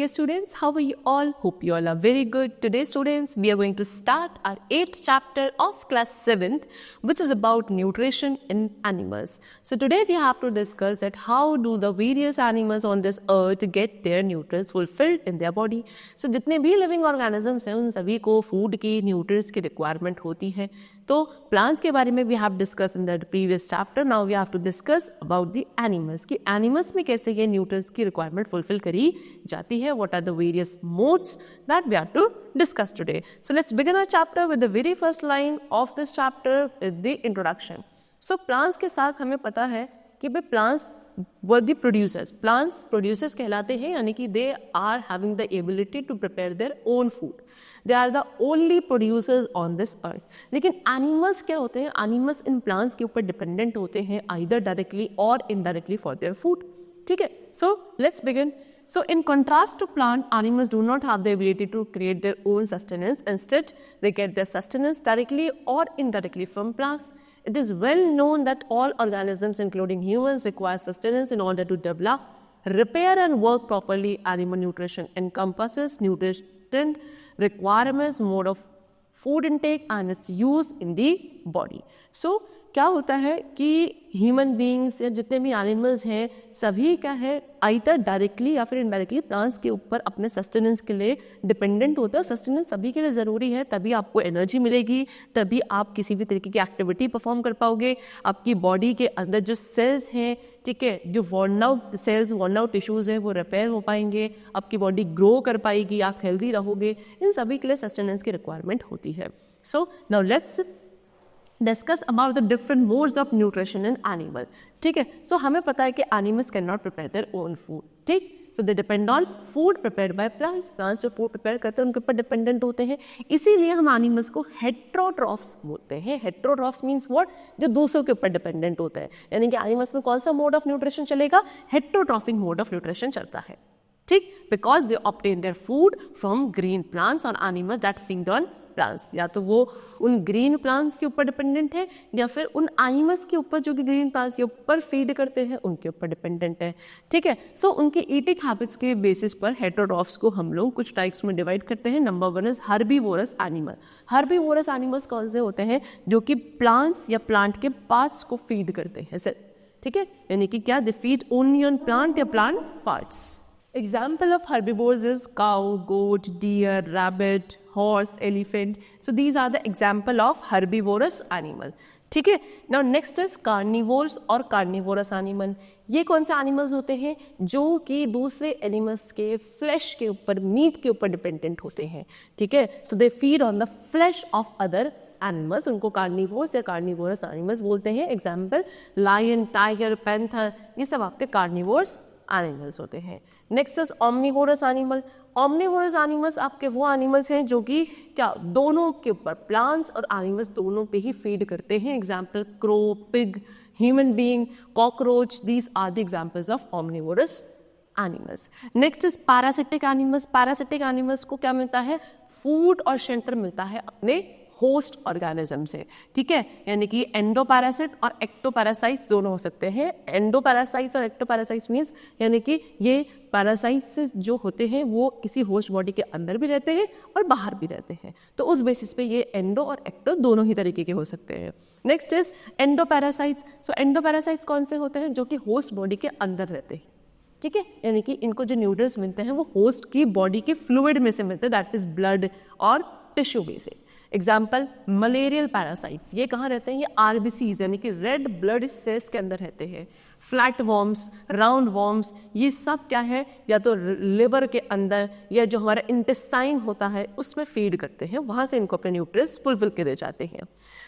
students, how are you all? Hope you all are very good. Today students, we are going to start our 8th chapter of class 7th, which is about nutrition in animals. So today we have to discuss that how do the various animals on this earth get their nutrients fulfilled in their body. So जितने भी living organisms हैं उन सभी को food की nutrients की requirement होती है. तो plants के बारे में we have discussed in the previous chapter. Now we have to discuss about the animals कि animals में कैसे ये nutrients की requirement fulfill करी जाती है. What are the various modes that we have to discuss today. So let's begin our chapter with the very first line of this chapter with the introduction. So plants के साथ हमें पता है कि भाई plants were the producers. Plants producers कहलाते हैं यानी कि they are having the ability to prepare their own food. They are the only producers on this earth. लेकिन animals क्या होते हैं? Animals इन plants के ऊपर dependent होते हैं either directly or indirectly for their food. ठीक है? So let's begin. So in contrast to plant, animals do not have the ability to create their own sustenance. Instead, they get their sustenance directly or indirectly from plants. It is well known that all organisms, including humans, require sustenance in order to develop, repair and work properly. Animal nutrition encompasses nutrient requirements, mode of food intake and its use in the body. So क्या होता है कि human beings या जितने भी animals हैं सभी क्या है आइदर डायरेक्टली या फिर इनडायरेक्टली प्लांट्स के ऊपर अपने सस्टेनेंस के लिए डिपेंडेंट होते हैं. सस्टेनेंस सभी के लिए ज़रूरी है, तभी आपको एनर्जी मिलेगी, तभी आप किसी भी तरीके की एक्टिविटी परफॉर्म कर पाओगे. आपकी बॉडी के अंदर जो सेल्स हैं, ठीक है, जो worn out sales worn out tissues हैं वो रिपेयर हो पाएंगे, आपकी बॉडी ग्रो कर पाएगी, आप हेल्दी रहोगे. इन सभी के लिए सस्टेनेंस की रिक्वायरमेंट होती है. So now let's discuss about the different modes of nutrition in animal. ठीक है, सो हमें पता है कि animals can not prepare their own food. ठीक, so they depend on food prepared by plants. Plants जो फूड प्रिपेयर करते हैं उनके ऊपर डिपेंडेंट होते हैं. इसीलिए हम एनिमल्स को हेट्रोट्रॉफ्स बोलते हैं. Heterotrophs means what? जो दूसरों के ऊपर डिपेंडेंट होता है. यानी कि एनिमल्स में कौन सा मोड ऑफ न्यूट्रिशन चलेगा? हेट्रोट्रॉफिक मोड ऑफ न्यूट्रिशन चलता है. ठीक, because they obtain their food from green plants और animals that feed on plants. या तो वो उन ग्रीन प्लांट्स के ऊपर डिपेंडेंट है या फिर उन एनिमल्स के ऊपर जो कि ग्रीन प्लांट्स के ऊपर फीड करते हैं उनके ऊपर डिपेंडेंट है. ठीक है, सो उनके ईटिंग हैबिट्स के बेसिस पर हेटेरोट्रॉफ्स को हम लोग कुछ टाइप्स में डिवाइड करते हैं. Number 1 is herbivorous animal. Herbivorous animals कौन से होते हैं? जो कि प्लांट्स या प्लांट के पार्ट्स को फीड करते हैं. ठीक है, यानी कि क्या? They feed only on plant या plant parts. Example of herbivores is cow, goat, deer, rabbit, horse, elephant. So these are the example of herbivorous animal. ठीक है. Now next is carnivores और carnivorous animal. ये कौन से animals होते हैं? जो कि दूसरे एनिमल्स के फ्लैश के ऊपर, मीट के ऊपर डिपेंडेंट होते हैं. ठीक है, so they feed on the flesh of other animals. उनको कार्निवोर्स या कार्निवोरस एनिमल्स बोलते हैं. एग्जाम्पल लायन, टाइगर, पैंथर, ये सब आपके कार्निवोर्स एनिमल्स होते हैं. Next is omnivorous animal. Omnivorous animals आपके वो एनिमल्स हैं जो कि क्या दोनों के ऊपर, प्लांट्स और एनिमल्स दोनों पे ही फीड करते हैं. Example crow, pig, human being, cockroach. These are the examples of omnivorous animals. Next is parasitic animals. Parasitic animals को क्या मिलता है? फूड और शेल्टर मिलता है अपने होस्ट ऑर्गेनिज्म से. ठीक है, यानी कि एंडोपैरासाइट और एक्टोपैरासाइट्स दोनों हो सकते हैं. एंडोपैरासाइट्स और एक्टोपैरासाइट्स मीन्स यानी कि ये पैरासाइट्स जो होते हैं वो किसी होस्ट बॉडी के अंदर भी रहते हैं और बाहर भी रहते हैं. तो उस बेसिस पे ये एंडो और एक्टो दोनों ही तरीके के हो सकते हैं. Next is endoparasites. So endoparasites कौन से होते हैं? जो कि होस्ट बॉडी के अंदर रहते हैं. ठीक है, यानी कि इनको जो न्यूट्रिएंट्स मिलते हैं वो होस्ट की बॉडी के फ्लूइड में से मिलते हैं, दैट इज ब्लड और टिश्यू में से. Example malarial parasites. ये कहाँ रहते हैं? ये आरबीसीज यानी कि रेड ब्लड सेल्स के अंदर रहते हैं. फ्लैट वॉर्म्स, राउंड वॉर्म्स, ये सब क्या है? या तो लिवर के अंदर या जो हमारा इंटेस्टाइन होता है उसमें फीड करते हैं, वहाँ से इनको अपने न्यूट्रिएंट्स फुलफिल किए जाते हैं.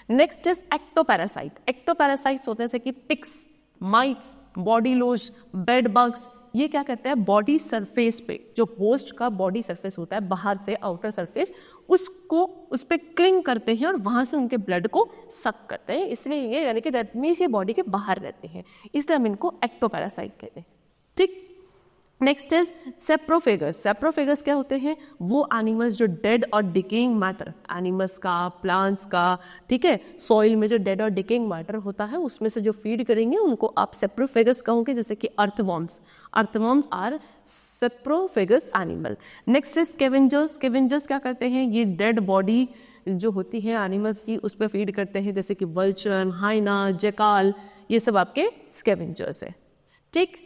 Next is ectoparasite. एक्टोपैरासाइट्स होते हैं जैसे कि टिक्स, माइट्स, बॉडी लोज, बेड बग्स. ये क्या कहते हैं? बॉडी सरफेस पे जो होस्ट का बॉडी सरफेस होता है बाहर से, आउटर सरफेस, उसको उस पर क्लिंग करते हैं और वहाँ से उनके ब्लड को सक करते हैं. इसलिए ये यानी कि दैट मीन्स ये बॉडी के बाहर रहते हैं, इसलिए हम इनको एक्टोपैरासाइट कहते हैं. ठीक, नेक्स्ट इज सेप्रोफेगस। सेप्रोफेगस क्या होते हैं? वो एनिमल्स जो डेड और डिकेइंग मैटर, एनिमल्स का, प्लांट्स का, ठीक है, सॉइल में जो डेड और डिकेइंग मैटर होता है उसमें से जो फीड करेंगे उनको आप सेप्रोफेगस कहोगे, जैसे कि earthworms. Earthworms are saprophagous animal. Next is scavengers. Scavengers क्या करते हैं? ये डेड बॉडी जो होती है एनिमल्स की उस पर फीड करते हैं, जैसे कि वल्चर, हाइना, जैकाल, ये सब आपके स्कैवेंजर्स है। ठीक,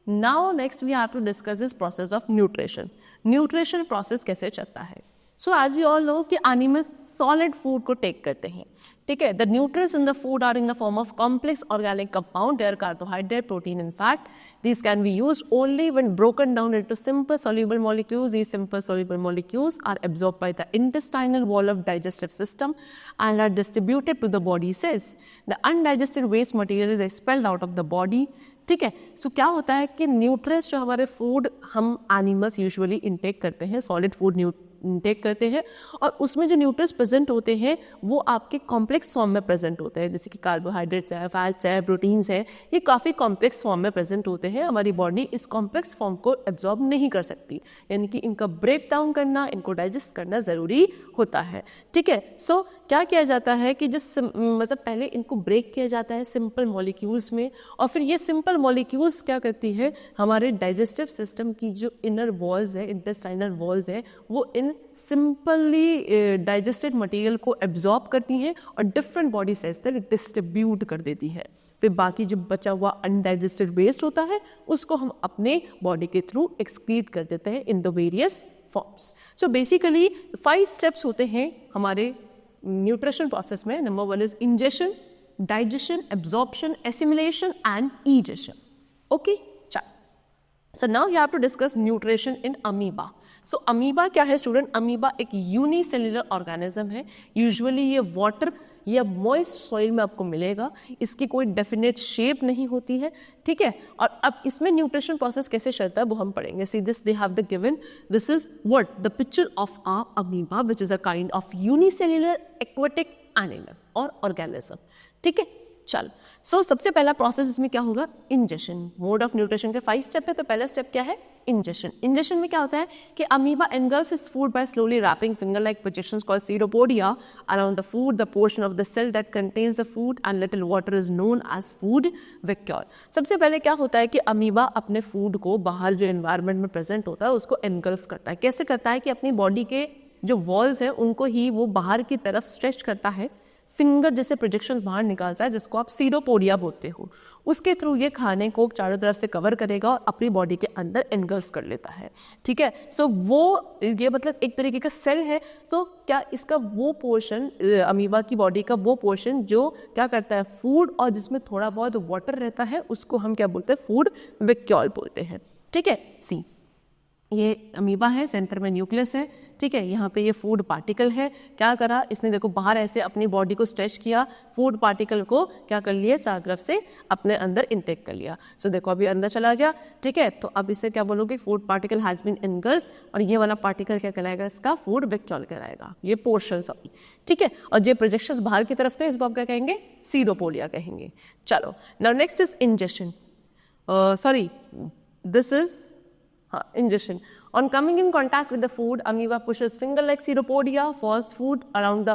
now next we have to discuss this process of nutrition. Nutrition process कैसे चलता है? So as you all know कि एनिमल्स सॉलिड फूड को टेक करते हैं, ठीक है। The nutrients in the food are in the form of complex organic compound, they're carbohydrate, protein and fat. These can be used only when broken down into simple soluble molecules. These simple soluble molecules are absorbed by the intestinal wall of digestive system and are distributed to the body cells. The undigested waste material is expelled out of the body. ठीक है, सो क्या होता है कि nutrients जो हमारे food हम animals usually intake करते हैं, सॉलिड फूड इनटेक करते हैं, और उसमें जो न्यूट्रिएंट्स प्रेजेंट होते हैं वो आपके कॉम्प्लेक्स फॉर्म में प्रेजेंट होते हैं, जैसे कि कार्बोहाइड्रेट्स है, फैट्स है, प्रोटीन्स है, ये काफ़ी कॉम्प्लेक्स फॉर्म में प्रेजेंट होते हैं। हमारी बॉडी इस कॉम्प्लेक्स फॉर्म को एब्जॉर्ब नहीं कर सकती, यानी कि इनका ब्रेक डाउन करना, इनको डाइजेस्ट करना ज़रूरी होता है। ठीक है, सो क्या किया जाता है कि जिस मतलब पहले इनको ब्रेक किया जाता है सिंपल मॉलिक्यूल्स में, और फिर ये सिंपल मॉलिक्यूल्स क्या करती है, हमारे डाइजेस्टिव सिस्टम की जो इनर वॉल्स है, इंटेस्टाइनल वॉल्स है, वो इन सिंपली डाइजेस्टेड मटेरियल को एब्जॉर्ब करती हैं और डिफरेंट बॉडी सेल्स तक डिस्ट्रीब्यूट कर देती है। फिर बाकी जो बचा हुआ अनडाइजेस्टेड वेस्ट होता है उसको हम अपने बॉडी के थ्रू एक्सक्रीट कर देते हैं in the various forms. So basically 5 steps होते हैं हमारे न्यूट्रिशन प्रोसेस में। Number 1 is ingestion, digestion, absorption, assimilation and ईजेशन। Okay, so now you have to discuss nutrition in amoeba. So amoeba क्या है स्टूडेंट? amoeba एक यूनिसेल्युलर ऑर्गेनिज्म है। Usually ये water या मॉइस्ट सॉइल में आपको मिलेगा, इसकी कोई डेफिनेट शेप नहीं होती है। ठीक है, और अब इसमें न्यूट्रिशन प्रोसेस कैसे चलता है वो हम पढ़ेंगे। See this they have the given, this is what the picture of a amoeba which is a kind of unicellular aquatic animal और ऑर्गेनिज्म। ठीक है, चल, सो सबसे पहला प्रोसेस इसमें क्या होगा? इंजेशन। मोड ऑफ न्यूट्रिशन के 5 स्टेप है, तो पहला स्टेप क्या है? इंजेशन। इंजेशन में क्या होता है कि amoeba engulf its food by slowly wrapping finger-like positions called pseudopodia around the food. The portion of the cell that contains the food and little water is known as food vacuole. सबसे पहले क्या होता है कि amoeba अपने food को बाहर जो एनवायरनमेंट में प्रेजेंट होता है उसको engulf करता है। कैसे करता है कि अपनी बॉडी के जो वॉल्स हैं उनको ही वो बाहर की तरफ स्ट्रेच करता है, फिंगर जैसे प्रोजेक्शन बाहर निकालता है, जिसको आप सीरोपोडिया बोलते हो। उसके थ्रू ये खाने को चारों तरफ से कवर करेगा और अपनी बॉडी के अंदर एनगल्फ कर लेता है। ठीक है, सो वो ये मतलब एक तरीके का सेल है। तो क्या इसका वो पोर्शन, अमीबा की बॉडी का वो पोर्शन जो क्या करता है फूड और जिसमें थोड़ा बहुत वाटर रहता है उसको हम क्या बोलते हैं? फूड वैक्यूल बोलते हैं। ठीक है, सी ये अमीबा है, सेंटर में न्यूक्लियस है। ठीक है, यहाँ पे ये फूड पार्टिकल है। क्या करा इसने? देखो बाहर ऐसे अपनी बॉडी को स्ट्रेच किया, फूड पार्टिकल को क्या कर लिया? चारों तरफ से अपने अंदर इनटेक कर लिया। सो देखो अभी अंदर चला गया। ठीक है, तो अब इसे क्या बोलोगे? Food particle has been engulfed, और ये वाला पार्टिकल क्या कहलाएगा? इसका फूड वैक्यूल कहलाएगा, ये पोर्शन सॉरी। ठीक है, और जो प्रोजेक्शंस बाहर की तरफ थे इसको आप क्या कहेंगे? सीरोपोडिया कहेंगे। चलो, now next is ingestion, sorry this is ingestion. On coming in contact with the food, amoeba pushes finger-like pseudopodia, force food around the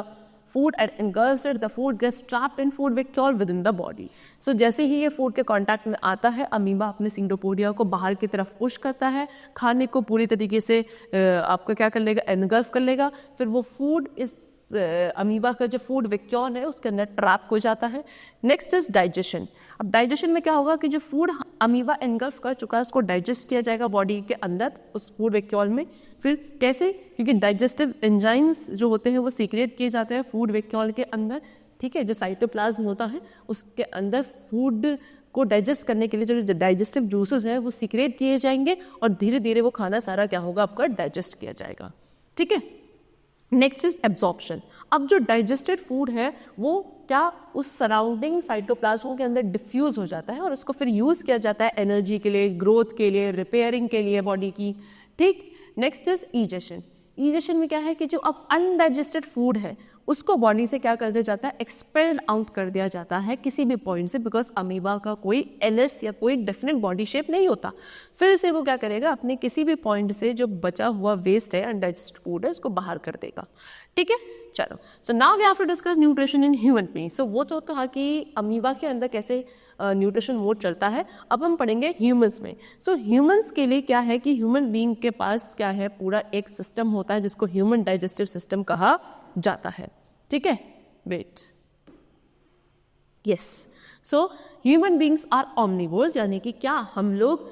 food and engulfs it. The food gets trapped in food vacuole within the body. So जैसे ही ये food के contact में आता है, amoeba अपने pseudopodia को बाहर की तरफ पुश करता है, खाने को पूरी तरीके से आपका क्या कर लेगा? एनगल्फ कर लेगा। फिर वो फूड इस अमीबा का जो फूड वैक्यूल है उसके अंदर ट्रैप हो जाता है। Next is digestion. अब डाइजेशन में क्या होगा कि जो फूड अमीबा एनगल्फ कर चुका है उसको डाइजेस्ट किया जाएगा बॉडी के अंदर उस फूड वैक्यूल में। फिर कैसे? क्योंकि डाइजेस्टिव एंजाइम्स जो होते हैं वो सीक्रेट किए जाते हैं फूड वैक्यूल के अंदर। ठीक है, जो साइटोप्लाज्म होता है उसके अंदर फूड को डाइजेस्ट करने के लिए जो डाइजेस्टिव जूसेस हैं वो सीक्रेट किए जाएंगे और धीरे धीरे वो खाना सारा क्या होगा? आपका डाइजेस्ट किया जाएगा। ठीक है, नेक्स्ट इज एब्जॉर्प्शन। अब जो डाइजेस्टेड फूड है वो क्या उस सराउंडिंग साइटोप्लाज्म के अंदर डिफ्यूज हो जाता है और उसको फिर यूज किया जाता है एनर्जी के लिए, ग्रोथ के लिए, रिपेयरिंग के लिए बॉडी की। ठीक, नेक्स्ट इज ईजेशन। इजेशन में क्या है कि जो अब अनडाइजेस्टेड फूड है उसको बॉडी से क्या कर दिया जाता है, एक्सपेल आउट कर दिया जाता है किसी भी पॉइंट से, बिकॉज अमीबा का कोई एनएस या कोई डेफिनेट बॉडी शेप नहीं होता। फिर से वो क्या करेगा, अपने किसी भी पॉइंट से जो बचा हुआ वेस्ट है, अनडाइजेस्टेड फूड है, उसको बाहर कर देगा। ठीक है, चलो। So now we have to discuss nutrition in human being. So वो तो कहा कि अमीबा के अंदर कैसे न्यूट्रिशन मोड चलता है, अब हम पढ़ेंगे ह्यूमंस में। सो ह्यूमंस के लिए क्या है कि ह्यूमन बीइंग के पास क्या है, पूरा एक सिस्टम होता है जिसको ह्यूमन डाइजेस्टिव सिस्टम कहा जाता है। ठीक है, wait, yes. So human beings are omnivores, यानी कि क्या हम लोग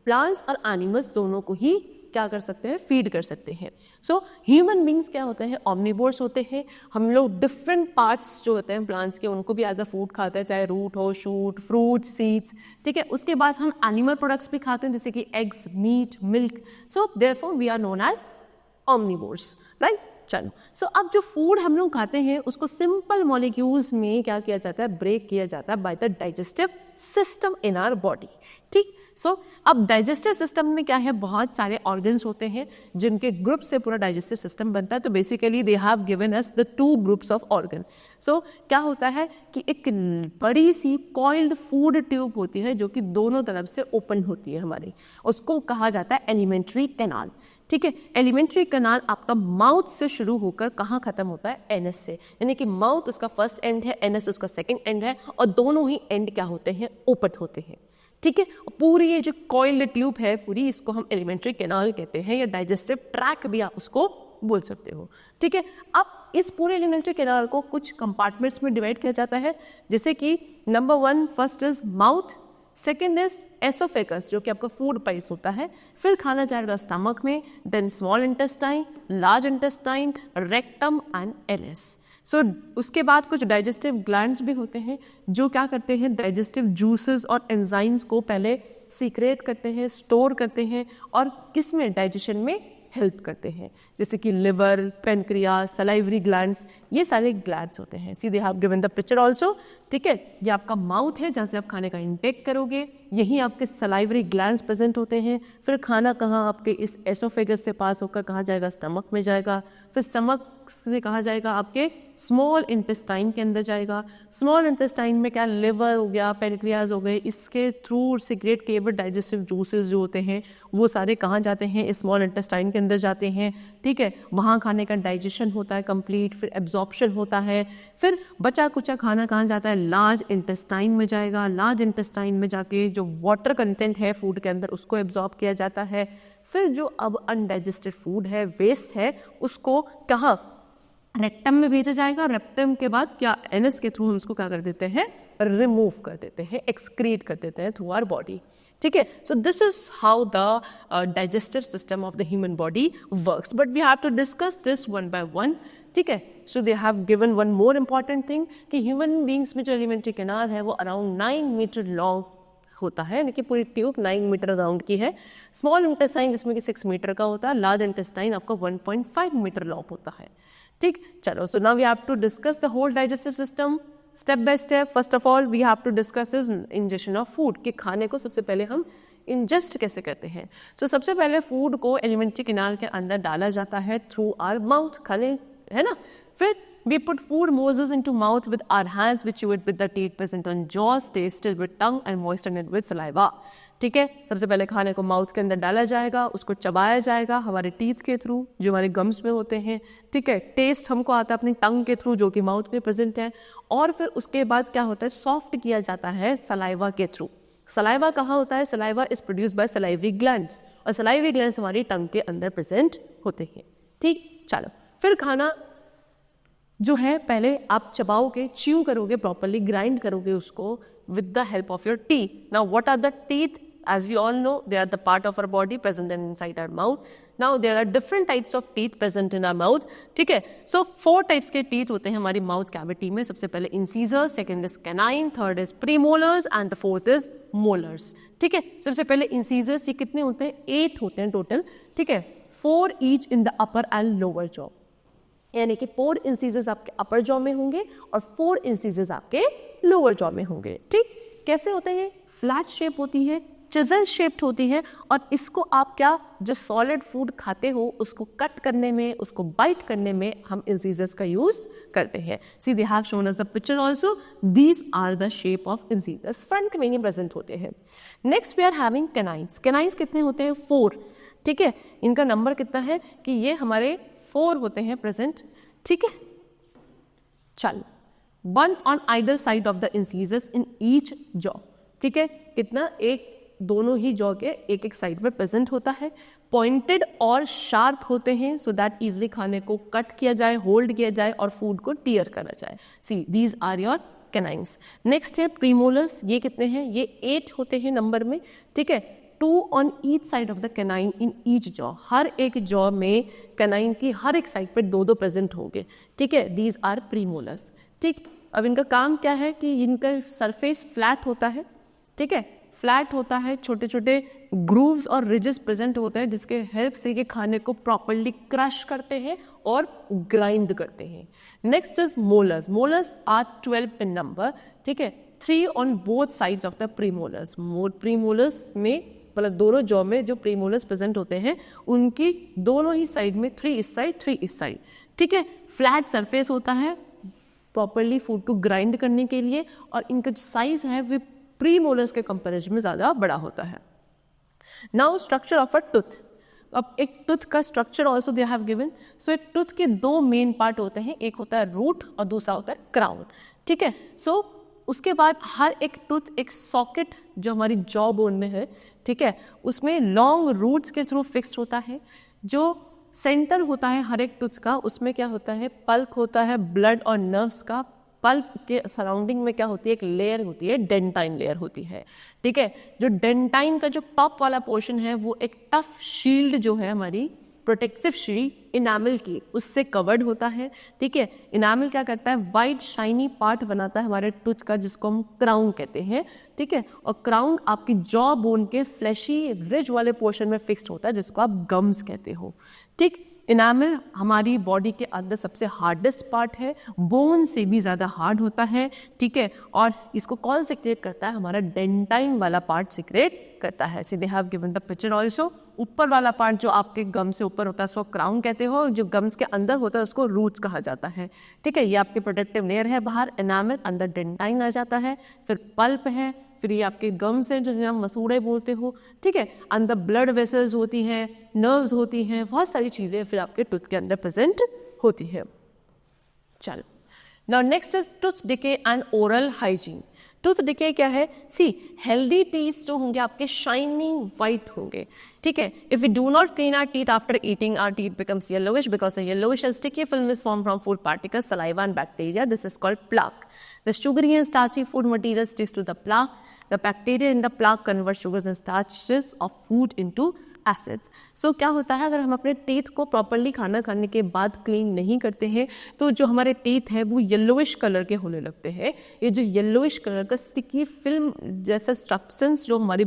प्लांट्स और एनिमल्स दोनों को ही क्या कर सकते हैं, फीड कर सकते हैं। सो ह्यूमन बींग्स क्या होते हैं, ऑमनिवोर्स होते हैं। हम लोग डिफरेंट पार्ट्स जो होते हैं प्लांट्स के उनको भी एज अ फूड खाते हैं, चाहे रूट हो, शूट, फ्रूट, सीड्स। ठीक है, उसके बाद हम एनिमल प्रोडक्ट्स भी खाते हैं जैसे कि eggs, meat, milk. So therefore we are known as omnivores, right. चलो, सो अब जो फूड हम लोग खाते हैं उसको सिंपल मॉलिक्यूल्स में क्या किया जाता है, ब्रेक किया जाता है by the digestive system in our body. ठीक, सो अब डाइजेस्टिव सिस्टम में क्या है, बहुत सारे ऑर्गन्स होते हैं जिनके ग्रुप से पूरा डाइजेस्टिव सिस्टम बनता है। तो basically they have given us the 2 groups of organ. So क्या होता है कि एक बड़ी सी कॉइल्ड फूड ट्यूब होती है जो कि दोनों तरफ से ओपन होती है हमारी, उसको कहा जाता है एलिमेंट्री कैनाल। ठीक है, एलिमेंट्री कैनाल आपका माउथ से शुरू होकर कहाँ खत्म होता है, एनएस से, यानी कि माउथ उसका फर्स्ट एंड है, एनएस उसका सेकंड एंड है, और दोनों ही एंड क्या होते हैं, ओपन होते हैं। ठीक है, पूरी ये जो कॉइल्ड ट्यूब है पूरी, इसको हम एलिमेंट्री कैनाल कहते हैं, या डाइजेस्टिव ट्रैक भी आप उसको बोल सकते हो। ठीक है, अब इस पूरे एलिमेंट्री कैनाल को कुछ कंपार्टमेंट्स में डिवाइड किया जाता है, जैसे कि number 1 first is mouth, second is oesophagus जो कि आपका फूड पाइस होता है, फिर खाना जाएगा स्टमक में, then small intestine, large intestine, rectum and एलिस। सो उसके बाद कुछ डाइजेस्टिव ग्लैंड्स भी होते हैं जो क्या करते हैं, डाइजेस्टिव जूसेस और एंजाइम्स को पहले सीक्रेट करते हैं, स्टोर करते हैं, और किस में, डाइजेशन में हेल्प करते हैं, जैसे कि लिवर, पेनक्रियास, सलाइवरी ग्लैंड्स, ये सारे ग्लैंड्स होते हैं। See they have given the picture also. ठीक है, ये आपका माउथ है जहाँ से आप खाने का इंटेक करोगे, यहीं आपके सलाइवरी ग्लैंड्स प्रेजेंट होते हैं। फिर खाना कहाँ आपके इस एसोफेगस से पास होकर कहाँ जाएगा, स्टमक में जाएगा, फिर स्टमक से कहाँ जाएगा, आपके स्मॉल इंटेस्टाइन के अंदर जाएगा। स्मॉल इंटेस्टाइन में क्या, लिवर हो गया, पेनक्रियाज हो गए, इसके थ्रू सीक्रेट किए हुए डाइजेस्टिव जूसेस जो होते हैं वो सारे कहाँ जाते हैं, स्मॉल इंटेस्टाइन के अंदर जाते हैं। ठीक है, वहाँ खाने का डाइजेशन होता है कंप्लीट, फिर एब्जॉर्प्शन होता है, फिर बचा कुचा खाना कहाँ जाता है, लार्ज इंटेस्टाइन में जाएगा। लार्ज इंटेस्टाइन में जाके जो वाटर कंटेंट है फूड के अंदर उसको एब्जॉर्ब किया जाता है। फिर जो अब अनडाइजेस्टेड फूड है, वेस्ट है, उसको कहाँ, रेक्टम में भेजा जाएगा। रेक्टम के बाद क्या, एनएस के थ्रू हम उसको क्या कर देते हैं, रिमूव कर देते हैं, एक्सक्रीट कर देते हैं थ्रू आवर बॉडी। ठीक है, so this is how the digestive system of the human body works, but we have to discuss this one by one. ठीक है, so they have given one more important thing कि human beings में जो alimentary canal है वो around 9 metre long होता है, यानी कि पूरी ट्यूब 9 मीटर राउंड की है। स्मॉल इंटेस्टाइन जिसमें कि 6 मीटर का होता है, लार्ज इंटेस्टाइन आपका 1.5 मीटर लॉन्ग होता है। ठीक, चलो, so now we have to discuss the whole digestive system step by step. First of all we have to discuss is ingestion of food, कि खाने को सबसे पहले हम इंजेस्ट कैसे करते हैं। तो सबसे पहले फूड को एलिमेंट्री कैनाल के अंदर डाला जाता है थ्रू आवर माउथ, खाने है ना। फिर we put food morsels into mouth with our hands, which chew it with the teeth present on jaws, taste it with tongue and moisten it with saliva। ठीक है, सबसे पहले खाने को माउथ के अंदर डाला जाएगा, उसको चबाया जाएगा हमारे टीथ के थ्रू जो हमारे गम्स में होते हैं। ठीक है, टेस्ट हमको आता है अपनी टंग के थ्रू जो कि माउथ में प्रेजेंट है, और फिर उसके बाद क्या होता है, सॉफ्ट किया जाता है सलाइवा के थ्रू। सलाइवा कहाँ होता है, saliva is produce by salivary glands, और सलाइवरी ग्लैंड्स हमारी टंग के अंदर प्रेजेंट होते हैं। ठीक, चलो, फिर खाना जो है पहले आप चबाओगे, च्यू करोगे, प्रॉपरली ग्राइंड करोगे उसको with the help of your teeth. Now what are the teeth, as you all know, they are the part of our body present inside our mouth. Now there are different types of teeth present in our mouth. ठीक है, so 4 types के teeth होते हैं हमारी mouth cavity में। सबसे पहले incisors, second is canine, third is premolars and the fourth is molars। ठीक है, सबसे पहले incisors, ये कितने होते हैं, 8 होते हैं टोटल। ठीक है, 4 each in the upper and lower jaw, यानी कि 4 इंसीजर्स आपके अपर जॉ में होंगे और 4 इंसीजर्स आपके लोअर जॉ में होंगे। ठीक, कैसे होते हैं, फ्लैट शेप होती है, चिजल शेप्ड होती है और इसको आप क्या जो सॉलिड फूड खाते हो उसको कट करने में, उसको बाइट करने में हम इंसीजर्स का यूज करते हैं. See they have shown us the picture also. These are the shape of incisors. Front में ही प्रेजेंट होते हैं. Next we are having canines. Canines कितने होते हैं? 4. ठीक है, इनका नंबर कितना है कि ये हमारे 4 होते हैं प्रेजेंट. ठीक है, चलो, 1 on either side of the incisors in each jaw. ठीक है, कितना? एक दोनों ही जॉ के एक एक साइड में प्रेजेंट होता है. पॉइंटेड और शार्प होते हैं सो दैट इजिली खाने को कट किया जाए, होल्ड किया जाए और फूड को टीयर करा जाए. See these are your canines. Next है प्रीमोलर्स. ये कितने हैं? ये 8 होते हैं नंबर में. ठीक है, 2 on each side of the canine in each jaw. हर एक जॉ में कैनाइन की हर एक साइड पर 2-2 प्रेजेंट होंगे. ठीक है, दीज आर प्रीमोलर्स. ठीक, अब इनका काम क्या है कि इनका सरफेस फ्लैट होता है. ठीक है, फ्लैट होता है, छोटे छोटे ग्रूव्स और रिजेस प्रेजेंट होते हैं जिसके हेल्प से ये खाने को प्रॉपरली क्रश करते हैं और ग्राइंड करते हैं. Next is molars. Molars are 12 in number. ठीक है, 3 on both sides of the premolars. Premolars में मतलब दोनों जॉ में जो प्रीमोलर्स प्रेजेंट होते हैं उनकी दोनों ही साइड में 3 इस साइड 3 इस साइड. ठीक है, फ्लैट सरफेस होता है प्रॉपरली फूड को ग्राइंड करने के लिए और इनका जो साइज है वो प्रीमोलर्स के कंपैरिजन में ज़्यादा बड़ा होता है. Now structure of a tooth. अब एक टूथ का structure also they have given. So एक टूथ के 2 मेन पार्ट होते हैं, एक होता है रूट और दूसरा होता है क्राउन. ठीक है, सो उसके बाद हर एक टूथ एक सॉकेट जो हमारी जॉ बोन में है, ठीक है, उसमें लॉन्ग रूट्स के थ्रू फिक्स्ड होता है. जो सेंटर होता है हर एक टूथ का, उसमें क्या होता है? पल्प होता है ब्लड और नर्व्स का. पल्प के सराउंडिंग में क्या होती है? एक लेयर होती है, डेंटाइन लेयर होती है. ठीक है, जो डेंटाइन का जो टॉप वाला पोर्शन है वो एक टफ शील्ड जो है हमारी प्रोटेक्टिव शील्ड इनामल की, उससे कवर्ड होता है. ठीक है, इनामल क्या करता है? वाइट शाइनी पार्ट बनाता है हमारे टूथ का जिसको हम क्राउन कहते हैं. ठीक है, और क्राउन आपकी जॉ बोन के फ्लैशी रिज वाले पोर्शन में फिक्स्ड होता है जिसको आप गम्स कहते हो. ठीक, इनामल हमारी बॉडी के अंदर सबसे हार्डेस्ट पार्ट है, बोन से भी ज़्यादा हार्ड होता है. ठीक है, और इसको कौन सिक्रेट करता है? हमारा डेंटाइन वाला पार्ट सिक्रेट करता है. See they have given the picture also. ऊपर वाला पार्ट जो आपके गम से ऊपर होता है उसको क्राउन कहते हो, जो गम्स के अंदर होता है उसको रूट्स कहा जाता है. ठीक है, ये आपकी प्रोटेक्टिव लेयर है बाहर, इनामल, अंदर डेंटाइन आ जाता है, फिर पल्प है, फिर ये आपके गम्स हैं जो हम मसूड़े बोलते हो. ठीक है, अंदर ब्लड वेसल्स होती हैं, नर्व्स होती हैं, बहुत सारी चीज़ें फिर आपके टूथ के अंदर प्रेजेंट होती है. चलो, now next is tooth decay and oral hygiene. Tooth decay क्या है? सी, हेल्दी टीथ जो होंगे आपके शाइनिंग वाइट होंगे. ठीक है, if we do not clean our teeth after eating, our teeth becomes yellowish because a yellowish and sticky film is formed from food particles, saliva and bacteria. This is called plaque. The sugary and starchy food material sticks to the plaque. The bacteria in the plaque convert sugars and starches of food into acids. So क्या होता है, अगर हम अपने teeth को properly खाना खाने के बाद क्लीन नहीं करते हैं तो जो हमारे टीथ है वो येलोइश कलर के होने लगते हैं. ये जो येलोइश कलर का स्टिकी फिल्म जैसा सब्सटेंस जो हमारी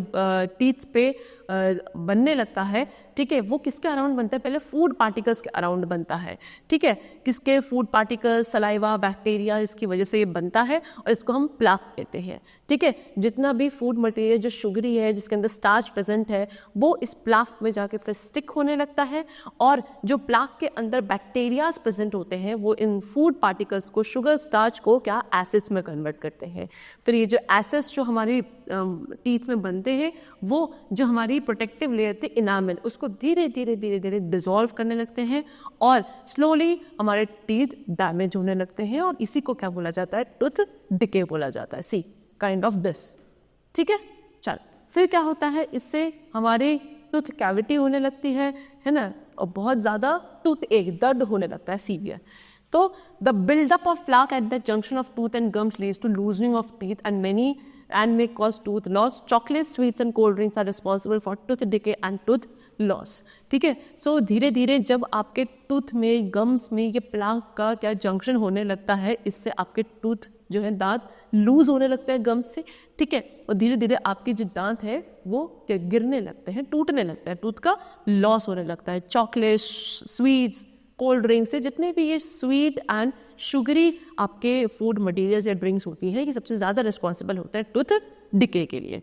टीथ पे बनने लगता है, ठीक है, वो किसके अराउंड बनता है? पहले फूड पार्टिकल्स के अराउंड बनता है. ठीक है, किसके? फूड पार्टिकल्स, सलाइवा, बैक्टीरिया, इसकी वजह से ये बनता है और इसको हम प्लाक कहते हैं. ठीक है, जितना भी फूड मटेरियल जो शुगरी है जिसके अंदर स्टार्च प्रेजेंट है वो इस प्लाक में जाके फिर स्टिक होने लगता है और जो प्लाक के अंदर बैक्टीरियाज प्रेजेंट होते हैं वो इन फूड पार्टिकल्स को, शुगर स्टार्च को क्या एसिड्स में कन्वर्ट करते हैं. फिर ये जो एसिड्स जो हमारी टीथ में बनते हैं वो जो हमारी प्रोटेक्टिव लेयर थी इनामल, उसको धीरे धीरे धीरे धीरे डिसॉल्व करने लगते हैं और स्लोली हमारे टीथ डैमेज होने लगते हैं और इसी को क्या बोला जाता है? टूथ डिके बोला जाता है. सी, काइंड ऑफ दिस. ठीक है, चल, फिर क्या होता है? इससे हमारे टूथ कैविटी होने लगती है ना, और बहुत ज़्यादा टूथ एक दर्द होने लगता है, सीवियर. तो the buildup of plaque at the junction of tooth and gums leads to loosening of teeth and many and may cause tooth loss. Chocolates, sweets and cold drinks are responsible for tooth decay and tooth loss. ठीक है, सो धीरे धीरे जब आपके tooth में, gums में ये plaque का क्या जंक्शन होने लगता है, इससे आपके टूथ जो है दांत लूज होने लगते हैं गम्स से. ठीक है, और धीरे धीरे आपके जो दांत है वो क्या गिरने लगते हैं, टूटने लगता है, टूथ का लॉस होने लगता है. चॉकलेट्स, स्वीट्स, कोल्ड ड्रिंक्स से जितने भी ये स्वीट एंड शुगरी आपके फूड मटेरियल्स या ड्रिंक्स होती हैं, ये सबसे ज़्यादा रिस्पॉन्सिबल होता है टूथ डिके के लिए.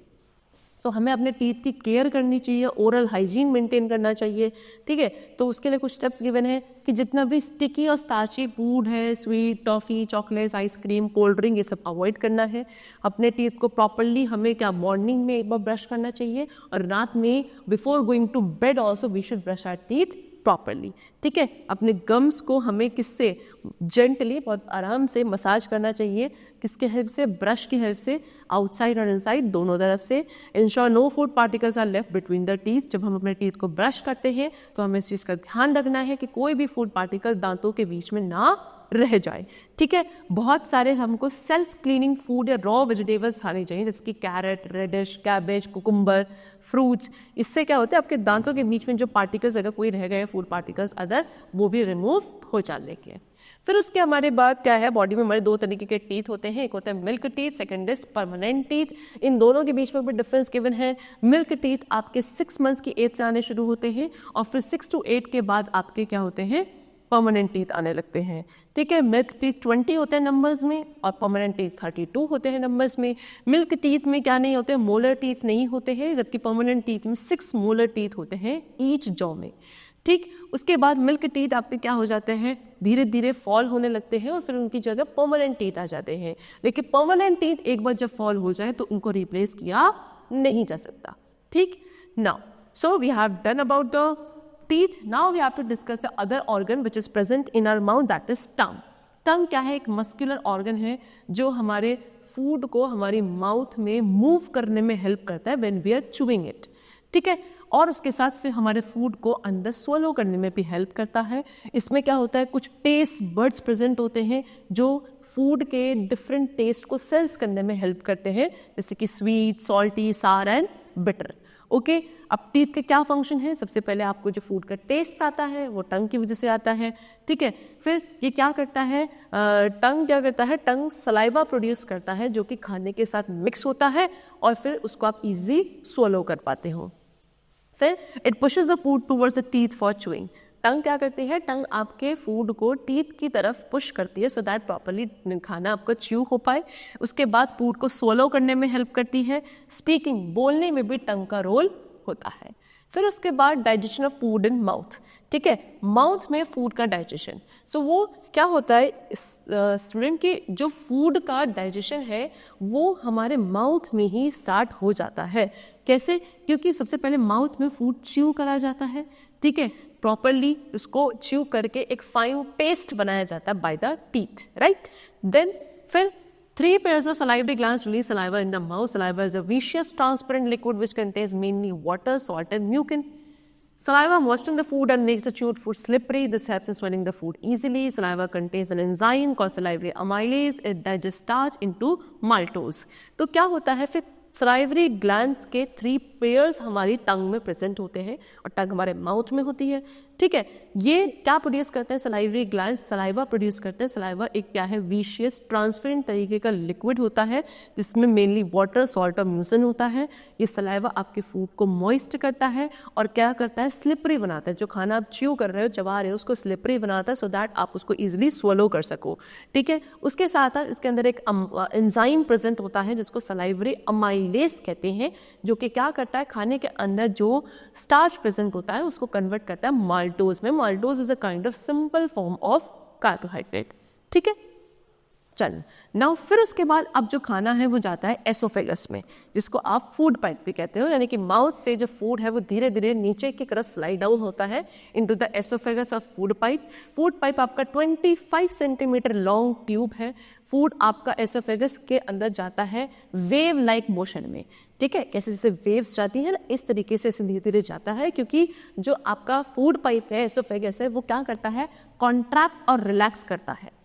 सो हमें अपने टीथ की केयर करनी चाहिए, ओरल हाइजीन मेंटेन करना चाहिए, ठीक है। तो उसके लिए कुछ स्टेप्स गिवन है कि जितना भी स्टिकी और स्टार्ची फूड है, sweet, toffee, chocolates, ice cream, cold drink, ये सब अवॉइड करना है। अपने टीथ को प्रॉपरली हमें क्या मॉर्निंग में एक बार ब्रश करना चाहिए और रात में before going to bed also we should brush our teeth properly, ठीक है। अपने गम्स को हमें किससे जेंटली, बहुत आराम से मसाज करना चाहिए, किसके हेल्प से, ब्रश की हेल्प से, आउटसाइड और इनसाइड दोनों तरफ से। Ensure no food particles are left between the teeth. जब हम अपने टीथ को ब्रश करते हैं तो हमें इस चीज़ का ध्यान रखना है कि कोई भी फूड पार्टिकल दांतों के बीच में ना रह जाए, ठीक है। बहुत सारे हमको सेल्फ क्लीनिंग फूड या रॉ वेजिटेबल्स खाने चाहिए, जैसे कि carrot, radish, cabbage, cucumber, fruits. इससे क्या होता है, आपके दांतों के बीच में जो पार्टिकल्स अगर कोई रह गए फूड पार्टिकल्स अदर, वो भी रिमूव हो जाने के। फिर उसके हमारे बाद क्या है, बॉडी में हमारे दो तरीके के टीथ होते हैं, एक होता है milk teeth, second is permanent teeth. इन दोनों के बीच में भी डिफरेंस गिवन है। मिल्क टीथ आपके 6 मंथ्स की एज से आने शुरू होते हैं और फिर 6 to 8 के बाद आपके क्या होते हैं, परमानेंट टीथ आने लगते हैं, ठीक है। मिल्क टीथ 20 होते हैं नंबर्स में और परमानेंट टीथ 32 होते हैं नंबर्स में। मिल्क टीथ में क्या नहीं होते, मोलर टीथ नहीं होते हैं, जबकि परमानेंट टीथ में 6 मोलर टीथ होते हैं ईच जॉ में, ठीक। उसके बाद मिल्क टीथ आपके क्या हो जाते हैं, धीरे धीरे फॉल होने लगते हैं और फिर उनकी जगह परमानेंट टीथ आ जाते हैं। लेकिन परमानेंट टीथ एक बार जब फॉल हो जाए तो उनको रिप्लेस किया नहीं जा सकता, ठीक। Now so we have done about the teeth. Now we have to discuss the other organ which is present in our mouth, that is tongue. टंग क्या है, एक मस्कुलर ऑर्गन है जो हमारे फूड को हमारी माउथ में मूव करने में हेल्प करता है when we are chewing it, ठीक है। और उसके साथ फिर हमारे फूड को अंदर swallow करने में भी हेल्प करता है। इसमें क्या होता है, कुछ टेस्ट बर्ड्स प्रेजेंट होते हैं जो फूड के डिफरेंट टेस्ट को सेंस करने में हेल्प करते हैं, जैसे कि स्वीट, सॉल्टी, सार एंड बिटर, ओके। अब टीथ के क्या फंक्शन है, सबसे पहले आपको जो फूड का टेस्ट आता है वो टंग की वजह से आता है, ठीक है। फिर ये क्या करता है, टंग क्या करता है, टंग सलाइवा प्रोड्यूस करता है जो कि खाने के साथ मिक्स होता है और फिर उसको आप इजी swallow कर पाते हो। फिर it pushes the food towards the teeth for chewing. Tongue क्या करती है, टंग आपके फूड को टीथ की तरफ पुश करती है सो दैट प्रॉपरली खाना आपका च्यू हो पाए। उसके बाद फूड को swallow करने में हेल्प करती है। स्पीकिंग, बोलने में भी टंग का रोल होता है। फिर उसके बाद digestion of food in mouth, ठीक है। माउथ में फूड का डाइजेशन, सो वो क्या होता है स्टूडेंट की जो फूड का डाइजेशन है वो हमारे माउथ में ही स्टार्ट हो जाता है। कैसे, क्योंकि सबसे पहले माउथ में फूड च्यू करा जाता है, ठीक है। प्रॉपरली उसको च्यू करके एक फाइन पेस्ट बनाया जाता है by the teeth, right. Then फिर 3 pairs of salivary glands release saliva in the mouth. Saliva is a viscous, transparent liquid which contains mainly water, salt, and mucin. Saliva moistens the food and makes the chewed food slippery. This helps in swallowing the food easily. Saliva contains an enzyme called salivary amylase. It digests starch into maltose. तो क्या होता है फिर, salivary glands के 3 pairs हमारी टंग में present होते हैं और टंग हमारे माउथ में होती है, ठीक है। ये क्या प्रोड्यूस करते हैं, सलाइवरी ग्लैंड्स सलाइवा प्रोड्यूस करते हैं। सलाइवा एक क्या है, विशियस ट्रांसपेरेंट तरीके का लिक्विड होता है जिसमें मेनली वाटर, सॉल्ट और म्यूसिन होता है। ये सलाइवा आपके फूड को मॉइस्ट करता है और क्या करता है, स्लिपरी बनाता है। जो खाना आप च्यू कर रहे हो, चबा रहे हो, उसको स्लिपरी बनाता है सो दैट आप उसको ईजिली swallow कर सको, ठीक है। उसके साथ साथ इसके अंदर एक एंजाइम प्रेजेंट होता है जिसको सलाइवरी अमाइलेज कहते हैं, जो कि क्या करता है, खाने के अंदर जो स्टार्च प्रेजेंट होता है उसको कन्वर्ट करता है माल्टोज में। Maltose is a kind of simple form of carbohydrate, ठीक है। चल नाउ फिर उसके बाद अब जो खाना है वो जाता है एसोफेगस में, जिसको आप फूड पाइप भी कहते हो, यानी कि माउथ से जो फूड है वो धीरे धीरे नीचे की तरफ स्लाइड डाउन होता है into the oesophagus of food pipe. Food pipe आपका 25 सेंटीमीटर लॉन्ग ट्यूब है। फूड आपका एसोफेगस के अंदर जाता है वेव लाइक मोशन में, ठीक है। कैसे जैसे वेव्स जाती हैं ना, इस तरीके से धीरे धीरे जाता है, क्योंकि जो आपका फूड पाइप है, एसोफेगस है, वो क्या करता है, कॉन्ट्रैक्ट और रिलैक्स करता है।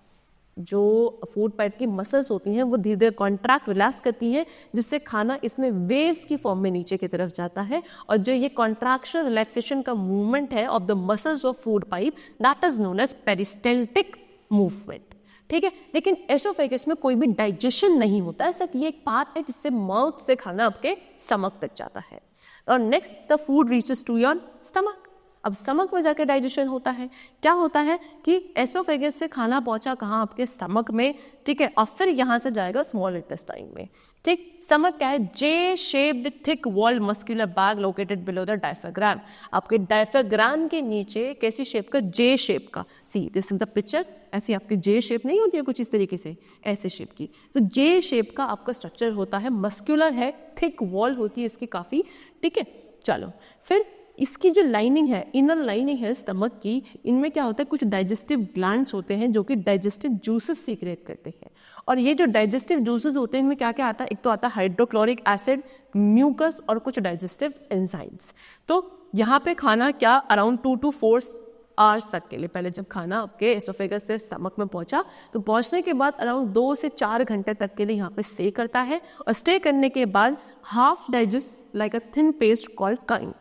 जो फूड पाइप की मसल्स होती हैं वो धीरे धीरे कॉन्ट्रैक्ट रिलैक्स करती हैं, जिससे खाना इसमें वेव्स की फॉर्म में नीचे की तरफ जाता है। और जो ये कॉन्ट्रैक्शन रिलैक्सेशन का मूवमेंट है of the muscles of food pipe, that is known as peristaltic movement, ठीक है। लेकिन एसोफेगस में कोई भी डाइजेशन नहीं होता है, सिर्फ ये एक पार्ट है जिससे माउथ से खाना आपके स्टमक तक जाता है। और next the food reaches to your stomach. अब स्टमक में जाकर डाइजेशन होता है। क्या होता है कि एसोफेगस से खाना पहुंचा कहाँ, आपके स्टमक में, ठीक है, और फिर यहाँ से जाएगा स्मॉल इंटेस्टाइन में। ठीक, स्टमक क्या है, जे shaped thick wall muscular bag located below the diaphragm. आपके डायफ्राग्राम के नीचे कैसी शेप का, जे शेप का, see this is the picture, ऐसी आपकी जे शेप नहीं होती है कुछ इस तरीके से, ऐसे शेप की, तो जे शेप का आपका स्ट्रक्चर होता है, मस्कुलर है, थिक वॉल होती है इसकी काफ़ी, ठीक है। चलो फिर इसकी जो लाइनिंग है, इनर लाइनिंग है स्टमक की, इनमें क्या होता है, कुछ डाइजेस्टिव ग्लैंड्स होते हैं जो कि डाइजेस्टिव जूसेस सीक्रेट करते हैं। और ये जो डाइजेस्टिव जूसेस होते हैं इनमें क्या क्या आता है, एक तो आता है हाइड्रोक्लोरिक एसिड, म्यूकस और कुछ डाइजेस्टिव एंजाइम्स। तो यहाँ पे खाना क्या अराउंड 2 to 4 आवर्स तक के लिए, पहले जब खाना आपके एसोफेगस से स्टमक में पहुंचा तो पहुंचने के बाद अराउंड 2 से 4 घंटे तक के लिए यहाँ पे स्टे करता है, और स्टे करने के बाद half digest like a thin paste called crime.